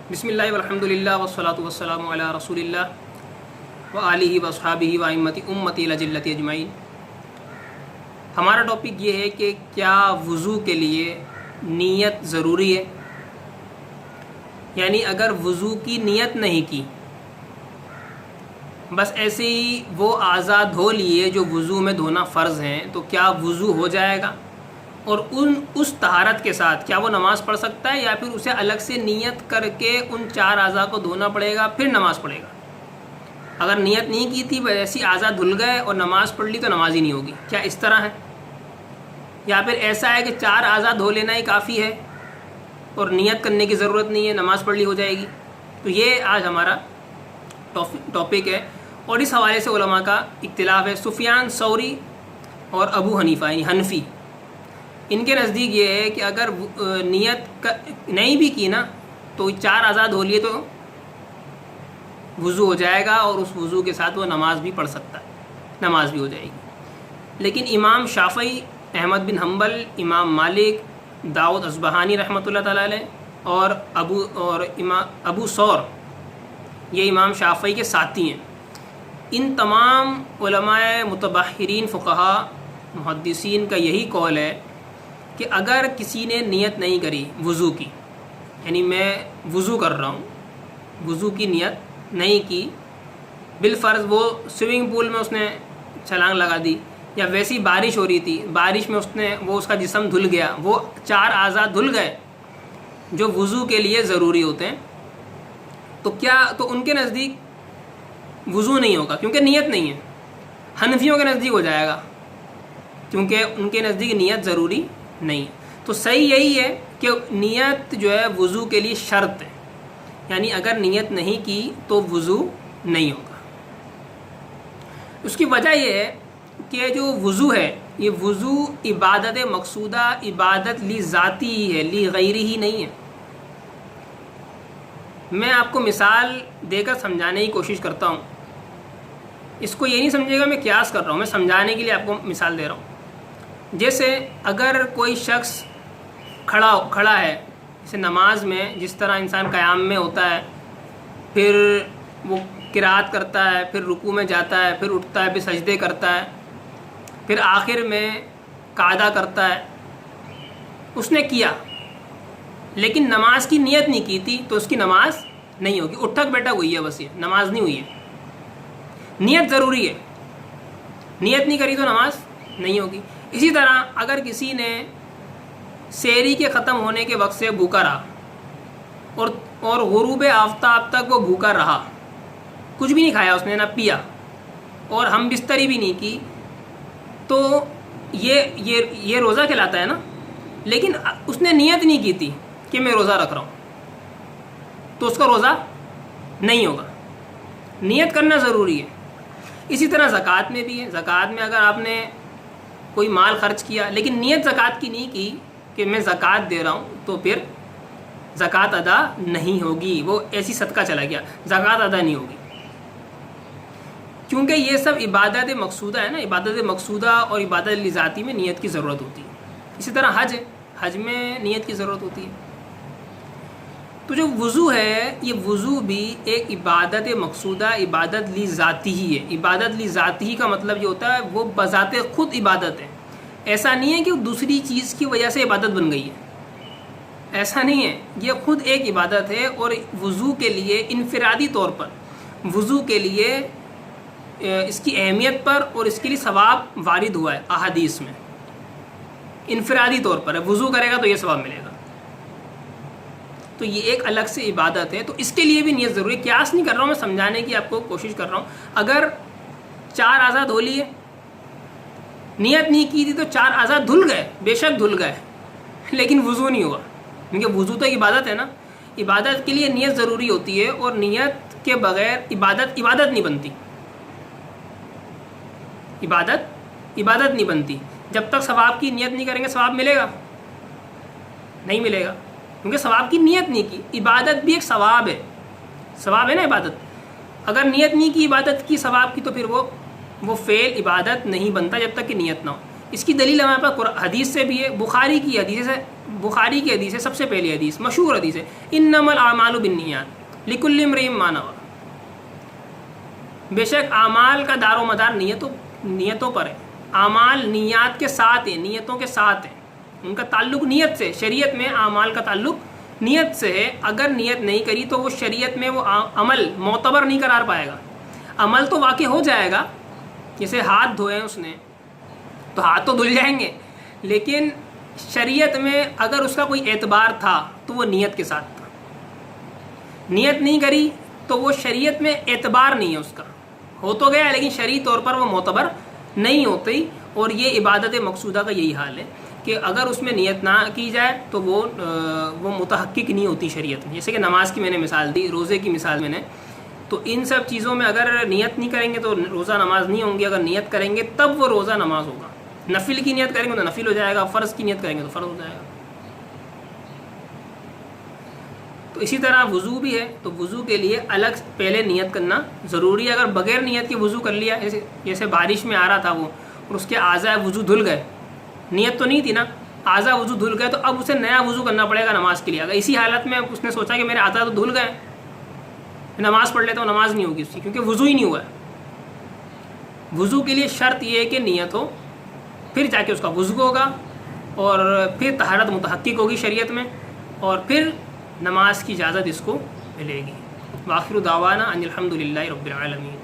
بسم اللہ والحمد للہ والصلاۃ والسلام علی رسول اللہ وآلہ واصحابہ وائمۃ امتی الجلۃ اجمعین۔ ہمارا ٹاپک یہ ہے کہ کیا وضو کے لیے نیت ضروری ہے؟ یعنی اگر وضو کی نیت نہیں کی، بس ایسے ہی وہ اعضاء دھو لیے جو وضو میں دھونا فرض ہیں، تو کیا وضو ہو جائے گا؟ اور اس طہارت کے ساتھ کیا وہ نماز پڑھ سکتا ہے، یا پھر اسے الگ سے نیت کر کے ان 4 اعضاء کو دھونا پڑے گا پھر نماز پڑھے گا؟ اگر نیت نہیں کی تھی، ایسی اعضاء دھل گئے اور نماز پڑھ لی تو نماز ہی نہیں ہوگی، کیا اس طرح ہے؟ یا پھر ایسا ہے کہ 4 اعضاء دھو لینا ہی کافی ہے اور نیت کرنے کی ضرورت نہیں ہے، نماز پڑھ لی ہو جائے گی؟ تو یہ آج ہمارا ٹاپک ہے، اور اس حوالے سے علماء کا اختلاف ہے۔ سفیان ثوری اور ابو حنیفہ یعنی حنفی، ان کے نزدیک یہ ہے کہ اگر نیت نہیں بھی کی نا تو 4 اعضاء دھو لیے تو وضو ہو جائے گا، اور اس وضو کے ساتھ وہ نماز بھی پڑھ سکتا ہے، نماز بھی ہو جائے گی۔ لیکن امام شافعی، احمد بن حنبل، امام مالک، داؤد اصبہانی رحمۃ اللہ تعالی علیہ اور ابو ثور، یہ امام شافعی کے ساتھی ہیں۔ ان تمام علماء متبحرین فقہا محدثین کا یہی قول ہے کہ اگر کسی نے نیت نہیں کری وضو کی، یعنی میں وضو کر رہا ہوں، وضو کی نیت نہیں کی، بالفرض وہ سوئمنگ پول میں اس نے چھلانگ لگا دی، یا ویسی بارش ہو رہی تھی، بارش میں اس کا جسم دھل گیا، وہ 4 اعضاء دھل گئے جو وضو کے لیے ضروری ہوتے ہیں، تو ان کے نزدیک وضو نہیں ہوگا کیونکہ نیت نہیں ہے۔ حنفیوں کے نزدیک ہو جائے گا کیونکہ ان کے نزدیک نیت ضروری نہیں ہے۔ تو صحیح یہی ہے کہ نیت جو ہے وضو کے لیے شرط ہے، یعنی اگر نیت نہیں کی تو وضو نہیں ہوگا۔ اس کی وجہ یہ ہے کہ جو وضو ہے، یہ وضو عبادت مقصودہ، عبادت لی ذاتی ہی ہے، لی غیری ہی نہیں ہے۔ میں آپ کو مثال دے کر سمجھانے کی کوشش کرتا ہوں، اس کو یہ نہیں سمجھے گا میں قیاس کر رہا ہوں، میں سمجھانے کے لیے آپ کو مثال دے رہا ہوں۔ جیسے اگر کوئی شخص کھڑا ہے، جیسے نماز میں جس طرح انسان قیام میں ہوتا ہے، پھر وہ قرات کرتا ہے، پھر رکوع میں جاتا ہے، پھر اٹھتا ہے، پھر سجدے کرتا ہے، پھر آخر میں قعدہ کرتا ہے، اس نے کیا لیکن نماز کی نیت نہیں کی تھی تو اس کی نماز نہیں ہوگی، اٹھک بیٹھک ہوئی ہے، بس یہ نماز نہیں ہوئی ہے۔ نیت ضروری ہے، نیت نہیں کری تو نماز نہیں ہوگی۔ اسی طرح اگر کسی نے سحری کے ختم ہونے کے وقت سے بھوکا رہا اور غروب آفتاب تک وہ بھوکا رہا، کچھ بھی نہیں کھایا اس نے، نہ پیا، اور ہم بستری بھی نہیں کی، تو یہ روزہ کہلاتا ہے نا۔ لیکن اس نے نیت نہیں کی تھی کہ میں روزہ رکھ رہا ہوں، تو اس کا روزہ نہیں ہوگا۔ نیت کرنا ضروری ہے۔ اسی طرح زکوٰۃ میں بھی ہے، زکوٰۃ میں اگر آپ نے کوئی مال خرچ کیا لیکن نیت زکوٰۃ کی نہیں کی کہ میں زکوٰۃ دے رہا ہوں، تو پھر زکوٰۃ ادا نہیں ہوگی، وہ ایسی صدقہ چلا گیا، زکوٰۃ ادا نہیں ہوگی، کیونکہ یہ سب عبادت مقصودہ ہے نا۔ عبادت مقصودہ اور عبادت ذاتی میں نیت کی ضرورت ہوتی ہے۔ اسی طرح حج ہے، حج میں نیت کی ضرورت ہوتی ہے۔ تو جو وضو ہے، یہ وضو بھی ایک عبادت مقصودہ، عبادت لی ذاتی ہی ہے۔ عبادت لی ذاتی ہی کا مطلب یہ ہوتا ہے وہ بذات خود عبادت ہے، ایسا نہیں ہے کہ وہ دوسری چیز کی وجہ سے عبادت بن گئی ہے، ایسا نہیں ہے، یہ خود ایک عبادت ہے۔ اور وضو کے لیے انفرادی طور پر، وضو کے لیے اس کی اہمیت پر اور اس کے لیے ثواب وارد ہوا ہے احادیث میں، انفرادی طور پر ہے، وضو کرے گا تو یہ ثواب ملے گا، تو یہ ایک الگ سے عبادت ہے۔ تو اس کے لیے بھی نیت ضروری ہے۔ قیاس نہیں کر رہا ہوں، میں سمجھانے کی آپ کو کوشش کر رہا ہوں۔ اگر 4 اعضاء دھو لیے، نیت نہیں کی تھی تو 4 اعضاء دھل گئے، بے شک دھل گئے، لیکن وضو نہیں ہوا، کیونکہ وضو تو ایک عبادت ہے نا۔ عبادت کے لیے نیت ضروری ہوتی ہے، اور نیت کے بغیر عبادت نہیں بنتی، عبادت نہیں بنتی۔ جب تک ثواب کی نیت نہیں کریں گے ثواب ملے گا؟ نہیں ملے گا، کیونکہ ثواب کی نیت نہیں کی۔ عبادت بھی ایک ثواب ہے، ثواب ہے نا عبادت۔ اگر نیت نہیں کی عبادت کی، ثواب کی، تو پھر وہ فعل عبادت نہیں بنتا جب تک کہ نیت نہ ہو۔ اس کی دلیل ہمارے پاس حدیث سے بھی ہے، بخاری کی حدیث ہے، بخاری کی حدیث ہے، سب سے پہلی حدیث، مشہور حدیث ہے، انما الاعمال بالنیات لکل امرئ ما نوی، بے شک اعمال کا دار و مدار نیتوں پر ہے، اعمال نیات کے ساتھ ہیں، نیتوں کے ساتھ ہیں، ان کا تعلق نیت سے، شریعت میں اعمال کا تعلق نیت سے ہے، اگر نیت نہیں کری تو وہ شریعت میں وہ عمل معتبر نہیں قرار پائے گا، عمل تو واقع ہو جائے گا، جیسے ہاتھ دھوئے اس نے تو ہاتھ تو دھل جائیں گے، لیکن شریعت میں اگر اس کا کوئی اعتبار تھا تو وہ نیت کے ساتھ تھا، نیت نہیں کری تو وہ شریعت میں اعتبار نہیں ہے، اس کا ہو تو گیا لیکن شرعی طور پر وہ معتبر نہیں ہوتی، اور یہ عبادت مقصودہ کا یہی حال ہے کہ اگر اس میں نیت نہ کی جائے تو وہ متحقق نہیں ہوتی شریعت میں، جیسے کہ نماز کی میں نے مثال دی، روزے کی مثال میں نے، تو ان سب چیزوں میں اگر نیت نہیں کریں گے تو روزہ نماز نہیں ہوں گی، اگر نیت کریں گے تب وہ روزہ نماز ہوگا، نفل کی نیت کریں گے تو نفل ہو جائے گا، فرض کی نیت کریں گے تو فرض ہو جائے گا۔ تو اسی طرح وضو بھی ہے، تو وضو کے لیے الگ پہلے نیت کرنا ضروری ہے، اگر بغیر نیت کے وضو کر لیا، جیسے بارش میں آ رہا تھا وہ اور اس کے اعضاء وضو دھل گئے، نیت تو نہیں تھی نا، اعضاء وضو دھل گئے تو اب اسے نیا وضو کرنا پڑے گا نماز کے لیے، اگر اسی حالت میں اس نے سوچا کہ میرے اعضاء تو دھل گئے نماز پڑھ لیتا ہوں، نماز نہیں ہوگی اس کی، کیونکہ وضو ہی نہیں ہوا ہے۔ وضو کے لیے شرط یہ ہے کہ نیت ہو، پھر جا کے اس کا وضو ہوگا، اور پھر طہارت متحقق ہوگی شریعت میں، اور پھر نماز کی اجازت اس کو ملے گی۔ وآخر دعوانا ان الحمد للہ رب العالمین۔